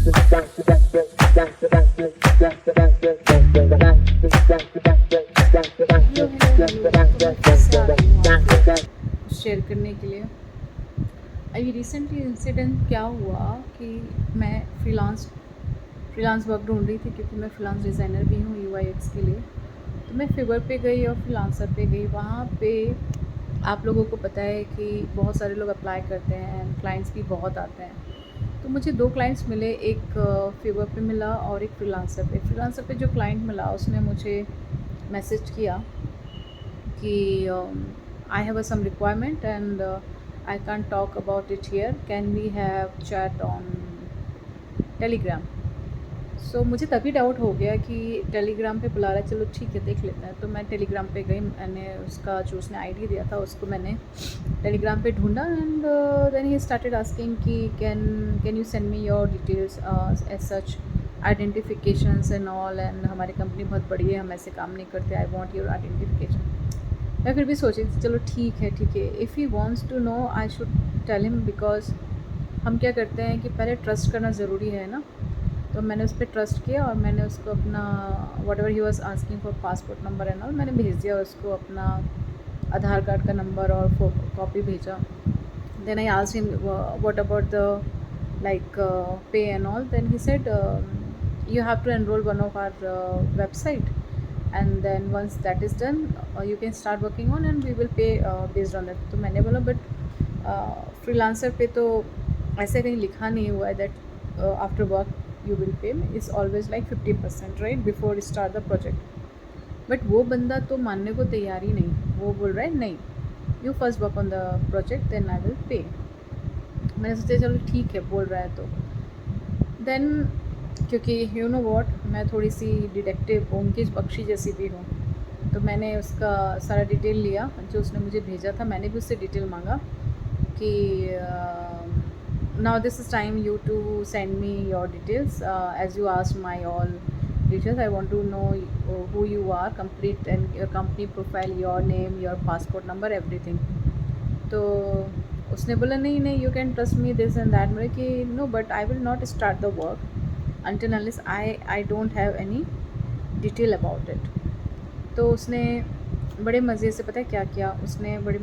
Share करने के लिए। अभी रिसेंटली इंसिडेंट क्या हुआ कि मैं फ्रीलांस वर्क ढूंढ रही थी, क्योंकि मैं फ्रीलांस डिज़ाइनर भी हूँ यूआईएक्स के लिए। तो मैं फिवर पे गई और फ्रीलांसर पे गई। वहाँ पे आप लोगों को पता है कि बहुत सारे लोग अप्लाई करते हैं एंड क्लाइंट्स भी बहुत आते हैं। तो मुझे 2 क्लाइंट्स मिले, एक फिवर पे मिला और एक फ्रीलांसर पे जो क्लाइंट मिला उसने मुझे मैसेज किया कि I have some requirement and I can't talk about it here, can we have chat on Telegram. So मुझे तभी डाउट हो गया कि टेलीग्राम पे बुला रहा है, चलो ठीक है देख लेते हैं। तो मैं टेलीग्राम पे गई, मैंने उसका जो उसने आईडी दिया था उसको मैंने टेलीग्राम पे ढूंढा and then he started asking कि can you send me your details as such identifications and all, and हमारी कंपनी बहुत बड़ी है, हम ऐसे काम नहीं करते, आई वांट योर आइडेंटिफिकेशन। मैं फिर भी सोची चलो ठीक है if he wants to know I should tell him, because हम क्या करते हैं कि पहले ट्रस्ट करना ज़रूरी है ना। तो मैंने उस पर ट्रस्ट किया और मैंने उसको अपना whatever he was asking for passport number and all मैंने भेज दिया उसको, अपना आधार कार्ड का नंबर और कॉपी भेजा। Then I asked him what about the like pay and all, then he said you have to enroll one of our website, and then once that is done you can start working on and we will pay based on that। तो मैंने बोला but freelancer पे तो ऐसे कहीं लिखा नहीं हुआ है that after work you will pay, is always like 50% right before start the project. But वो बंदा तो मानने को तैयार ही नहीं, वो बोल रहा है नहीं, you first work on the project then I will pay. मैंने सोचा चलो ठीक है बोल रहा है तो। देन क्योंकि यू नो वॉट, मैं थोड़ी सी डिटेक्टिव ओमकेश बख्शी जैसी भी हूँ, तो मैंने उसका सारा डिटेल लिया जो उसने मुझे भेजा था। मैंने भी उससे डिटेल मांगा कि now this is time you to send me your details as you asked my all details, I want to know who you are, complete and your company profile, your name, your passport number, everything। तो उसने बोला नहीं नहीं you can trust me this and that. मेरे कि no but I will not start the work until unless I don't have any detail about it। तो उसने बड़े मज़े से पता है क्या किया, उसने बड़े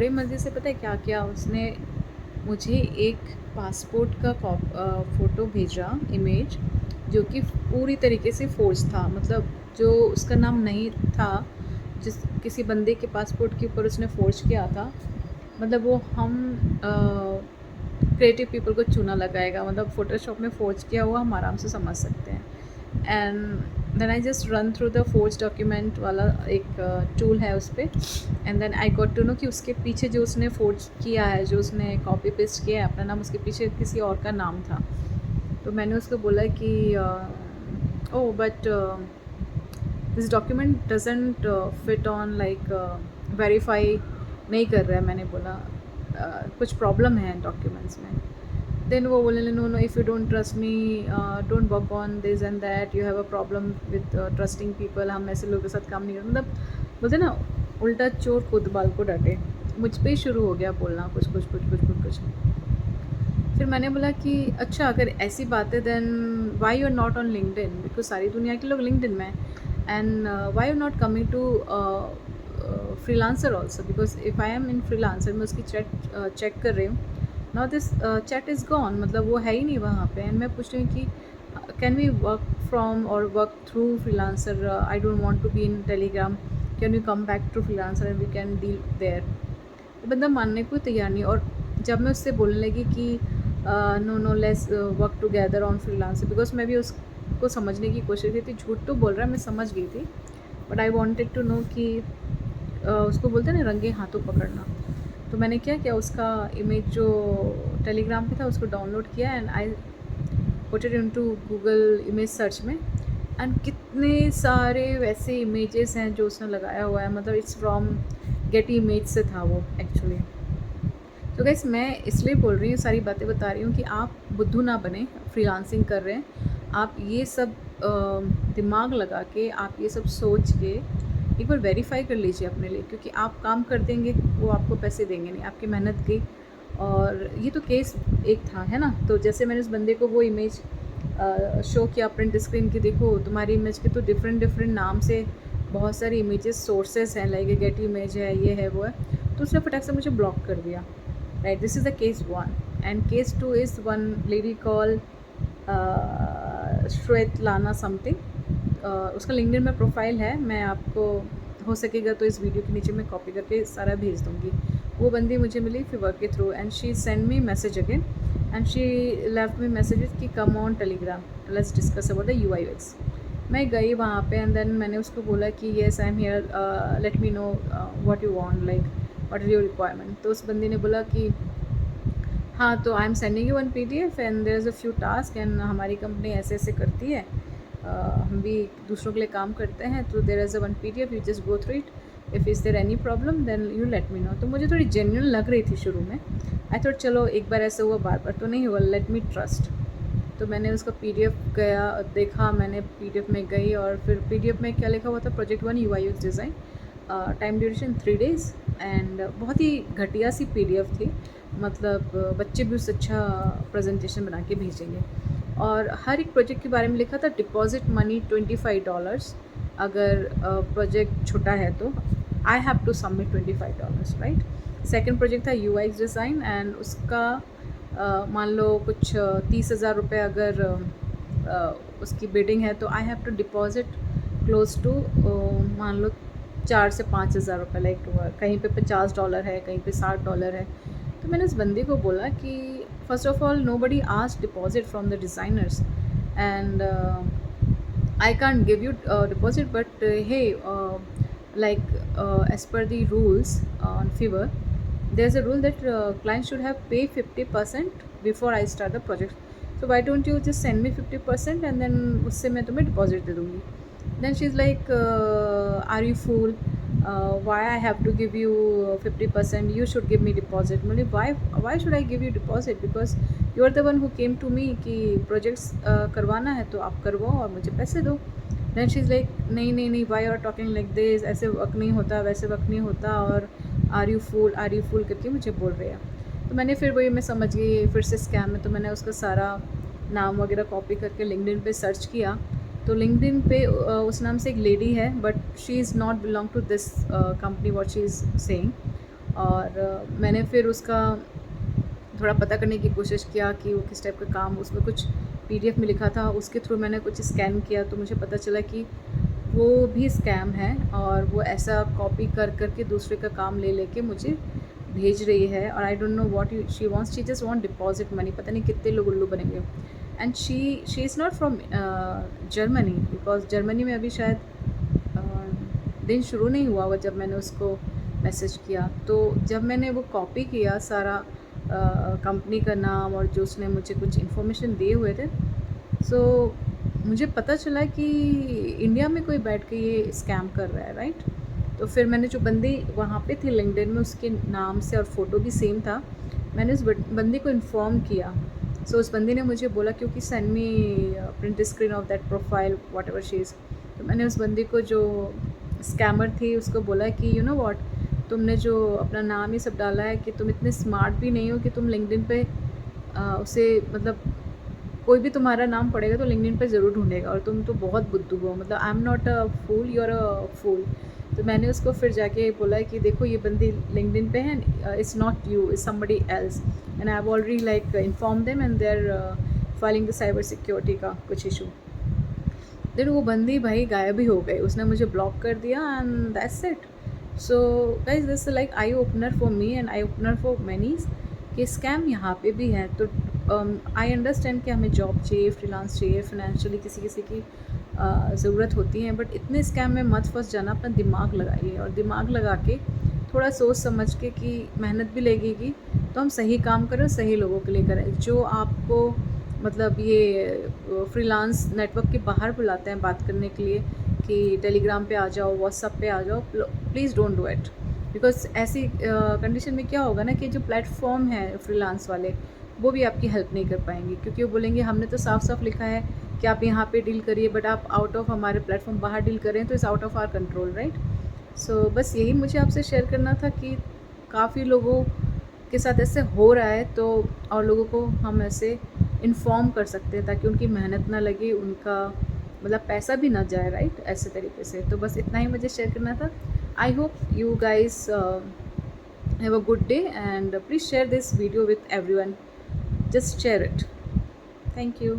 मज़े से पता है क्या किया, उसने मुझे एक पासपोर्ट का फ़ोटो भेजा, इमेज, जो कि पूरी तरीके से फोर्ज था। मतलब जो उसका नाम नहीं था, जिस किसी बंदे के पासपोर्ट के ऊपर उसने फोर्ज किया था, मतलब वो हम क्रिएटिव पीपल को चूना लगाएगा, मतलब फ़ोटोशॉप में फोर्ज किया हुआ हम आराम से समझ सकते हैं। And then I just run through the forge document वाला एक टूल है उस पर, and then I got to know कि उसके पीछे जो उसने फोर्ज किया है, जो उसने कॉपी पेस्ट किया है अपना नाम, उसके पीछे किसी और का नाम था। तो मैंने उसको बोला कि oh but this document doesn't fit on like verify नहीं कर रहा है। मैंने बोला कुछ प्रॉब्लम है डॉक्यूमेंट्स में। देन वो बोले no no if you don't trust me don't work on this and that, you have a problem with trusting people, हम ऐसे लोगों के साथ काम नहीं करते। मतलब बोलते ना उल्टा चोर खुद बाल को डांटे, मुझ पे ही शुरू हो गया बोलना कुछ। फिर मैंने बोला कि अच्छा अगर ऐसी बात है then why you are not on LinkedIn, because सारी दुनिया के लोग लिंक्डइन में, and why you not coming to freelancer also, because if I am in freelancer, मैं उसकी चेक कर रही हूँ, now this chat is gone, मतलब वो है ही नहीं वहाँ पे। एंड मैं पूछ रही हूँ कि कैन वी वर्क फ्रॉम और work through freelancer, I don't want to be in Telegram, can you come back to freelancer and we can deal there. तो बंदा मानने को तैयार नहीं। और जब मैं उससे बोलने लगी कि no less work together on Freelancer, because मैं भी उसको समझने की कोशिश की थी, झूठ तो बोल रहा है मैं समझ गई थी, but I wanted to know कि उसको बोलते हैं ना रंगे हाथों पकड़ना। तो मैंने क्या किया, उसका इमेज जो टेलीग्राम पे था उसको डाउनलोड किया and I put it into Google image search में, एंड कितने सारे वैसे इमेजेस हैं जो उसने लगाया हुआ है, मतलब इट्स फ्रॉम गेटी इमेज से था वो एक्चुअली। तो गाइस मैं इसलिए बोल रही हूँ, सारी बातें बता रही हूँ कि आप बुद्धू ना बने, फ्रीलांसिंग कर रहे हैं आप, ये सब दिमाग लगा के, आप ये सब सोच के एक बार वेरीफाई कर लीजिए अपने लिए, क्योंकि आप काम कर देंगे वो आपको पैसे देंगे नहीं, आपकी मेहनत गई और ये तो केस एक था, है ना। तो जैसे मैंने उस बंदे को वो इमेज शो किया प्रिंट स्क्रीन की, देखो तुम्हारी इमेज के तो डिफरेंट डिफरेंट नाम से बहुत सारी इमेजेस सोर्सेस हैं, लाइक गेट इमेज है, ये है वो है, तो उसने फटाक से मुझे ब्लॉक कर दिया, right. This is the case one. And case two is one lady call Svetlana something, उसका लिंक्डइन में प्रोफाइल है, मैं आपको हो सकेगा तो इस वीडियो के नीचे मैं कॉपी करके सारा भेज दूँगी। वो बंदी मुझे मिली फिवर के through, and she send me message again, and she left me messages कि come on Telegram, let's discuss about the UI UX। मैं गई वहाँ पे, एंड देन मैंने उसको बोला कि yes I am here, let me know what you want, like what is your requirement. तो उस बंदी ने बोला कि हाँ, तो I am sending you one PDF and there is a few task, and हमारी कंपनी ऐसे ऐसे करती है, हम भी दूसरों के लिए काम करते हैं, तो there is a one PDF, you just go through it, if is there any problem then you let me know. तो मुझे थोड़ी जेन्युइन लग रही थी शुरू में, आई थॉट चलो एक बार ऐसा हुआ, बार बार तो नहीं हुआ, लेट मी ट्रस्ट। तो मैंने उसका PDF गया देखा, मैंने PDF में गई, और फिर PDF में क्या लिखा हुआ था, project 1 UI UX design, time duration 3 days, and बहुत ही घटिया सी PDF थी, मतलब बच्चे भी उससे अच्छा प्रेजेंटेशन बना के भेजेंगे। और हर एक प्रोजेक्ट के बारे में लिखा था, डिपॉजिट मनी $25, अगर प्रोजेक्ट छोटा है तो I have to submit $25, right. Second project था UI डिज़ाइन, एंड उसका मान लो कुछ 30,000 रुपये अगर उसकी बिडिंग है, तो I have to deposit close to मान लो 4 से 5,000 रुपये, लाइक कहीं पे $50 है, कहीं पे $60 है। तो मैंने उस बंदी को बोला कि first of all nobody asked deposit from the designers, and I can't give you deposit, but hey like as per the rules on Fiverr, there's a rule that client should have pay 50% before I start the project, so why don't you just send me 50% and then उससे मैं तुम्हें deposit दे दूँगी। Then she's like, are you fool, why I have to give you 50%, you should give me deposit। मतलब why should I give you deposit, because you are the one who came to me कि projects करवाना है तो आप करवाओ और मुझे पैसे दो। देन शी इज़ लाइक, नहीं नहीं नहीं, why are talking like this, ऐसे वक्त नहीं होता, वैसे वक्त नहीं होता, और आर यू फूल करके मुझे बोल रहे हैं। तो मैंने फिर वही, मैं समझ गई फिर से स्कैम है, तो मैंने उसका सारा नाम वगैरह कॉपी करके लिंक्डइन पे सर्च किया। तो लिंक्डइन पे उस नाम से एक लेडी है, but she is not belong to this company what she is saying. और मैंने फिर उसका थोड़ा पता करने की कोशिश किया कि वो किस टाइप का काम, उसमें कुछ PDF में लिखा था, उसके थ्रू मैंने कुछ स्कैन किया, तो मुझे पता चला कि वो भी स्कैम है, और वो ऐसा कॉपी कर करके दूसरे का काम ले लेके मुझे भेज रही है। और I don't know what she wants, she just want deposit money, पता नहीं कितने लोग उल्लू बनेंगे। And she is not from Germany, because Germany में अभी शायद दिन शुरू नहीं हुआ हुआ जब मैंने उसको मैसेज किया। तो जब मैंने वो कॉपी किया सारा कंपनी का नाम और जो उसने मुझे कुछ इन्फॉर्मेशन दिए हुए थे, सो मुझे पता चला कि इंडिया में कोई बैठ के ये स्कैम कर रहा है, राइट। तो फिर मैंने जो बंदी वहाँ पे थी लिंक्डइन में, उसके नाम से और फ़ोटो भी सेम था, मैंने उस बंदी को इन्फॉर्म किया। सो उस बंदी ने मुझे बोला क्योंकि send me print screen of that profile what ever she is. तो मैंने उस बंदी को जो स्कैमर थी उसको बोला कि यू नो वॉट, तुमने जो अपना नाम ये सब डाला है कि तुम इतने स्मार्ट भी नहीं हो कि तुम लिंक्डइन पे उसे, मतलब कोई भी तुम्हारा नाम पड़ेगा तो लिंक्डइन पे ज़रूर ढूंढेगा, और तुम तो बहुत बुद्धू हो, मतलब I am not a fool, you are a fool. तो मैंने उसको फिर जाके बोला कि देखो ये बंदी लिंक्डइन पे है, it's not you, it's somebody else, and I have already like inform them and they are filing the cyber security का कुछ इशू। देन वो बंदी भाई गायब ही हो गई, उसने मुझे ब्लॉक कर दिया, and that's it. So guys this like eye opener for me and eye opener for many कि स्कैम यहाँ पे भी है। तो आई अंडरस्टैंड कि हमें जॉब चाहिए, फ्रीलांस चाहिए, फिनेंशियली किसी किसी की ज़रूरत होती है, बट इतने स्कैम में मत फंस जाना, अपना दिमाग लगाइए, और दिमाग लगा के थोड़ा सोच समझ के कि मेहनत भी लगेगी तो हम सही काम करें, सही लोगों के लिए करें। जो आपको मतलब ये फ्रीलांस नेटवर्क के बाहर बुलाते हैं बात करने के लिए कि टेलीग्राम पे आ जाओ, व्हाट्सअप पे आ जाओ, please don't do it, because ऐसी कंडीशन में क्या होगा ना कि जो प्लेटफॉर्म है फ्रीलांस वाले, वो भी आपकी हेल्प नहीं कर पाएंगे, क्योंकि वो बोलेंगे हमने तो साफ साफ लिखा है कि आप यहाँ पे डील करिए, बट आप आउट ऑफ हमारे प्लेटफॉर्म बाहर डील करें तो it's out of our control, right. So बस यही मुझे आपसे शेयर करना था कि काफ़ी लोगों के साथ ऐसे हो रहा है तो और लोगों को हम ऐसे इन्फॉर्म कर सकते हैं ताकि उनकी मेहनत ना लगे, उनका मतलब पैसा भी ना जाए, राइट, ऐसे तरीके से। तो बस इतना ही मुझे शेयर करना था। I hope you guys have a good day and please share this video with everyone, just share it. Thank you.